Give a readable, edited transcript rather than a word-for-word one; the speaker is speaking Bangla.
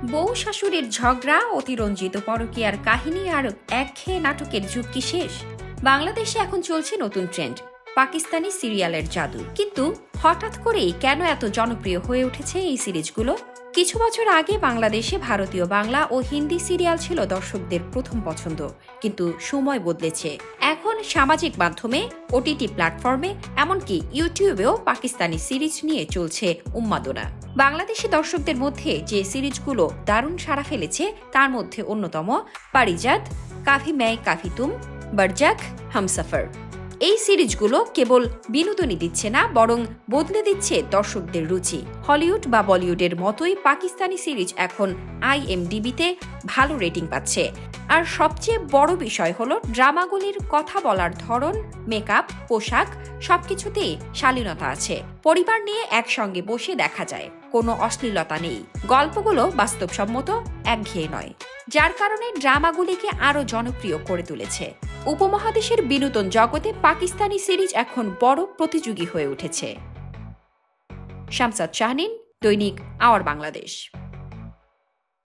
বউ শাশুড়ির ঝগড়া, অতিরঞ্জিত পরকীয়ার কাহিনী আর একঘেয়ে নাটকের যুগ কি শেষ? বাংলাদেশে এখন চলছে নতুন ট্রেন্ড, পাকিস্তানি সিরিয়ালের জাদু। কিন্তু হঠাৎ করেই কেন এত জনপ্রিয় হয়ে উঠেছে এই সিরিজগুলো? কিছু বছর আগে বাংলাদেশে ভারতীয় বাংলা ও হিন্দি সিরিয়াল ছিল দর্শকদের প্রথম পছন্দ, কিন্তু সময় বদলেছে। এখন সামাজিক মাধ্যমে, ওটিটি প্ল্যাটফর্মে, এমনকি ইউটিউবেও পাকিস্তানি সিরিজ নিয়ে চলছে উন্মাদনা। বাংলাদেশি দর্শকদের মধ্যে যে সিরিজগুলো দারুণ সাড়া ফেলেছে তার মধ্যে অন্যতম পারিজাত, কাভি मैं কাভি তুম, বরজাক, হামসফর। এই সিরিজগুলো কেবল বিনোদনই দিচ্ছে না, বরং বদলে দিচ্ছে দর্শকদের রুচি। হলিউড বা বলিউডের মতোই পাকিস্তানি সিরিজ এখন IMDb-তে ভালো রেটিং পাচ্ছে। আর সবচেয়ে বড় বিষয় হলো ড্রামাগুলির কথা বলার ধরন, মেকআপ, পোশাক সবকিছুতেই শালীনতা আছে। পরিবার নিয়ে একসঙ্গে বসে দেখা যায়, কোনো অশ্লীলতা নেই। গল্পগুলো বাস্তবসম্মত, একঘেয়ে নয়, যার কারণে ড্রামাগুলিকে আরও জনপ্রিয় করে তুলেছে। উপমহাদেশের বিনোদন জগতে পাকিস্তানি সিরিজ এখন বড় প্রতিযোগী হয়ে উঠেছে। শামসাদ শাহনীন, দৈনিক আওয়ার বাংলাদেশ।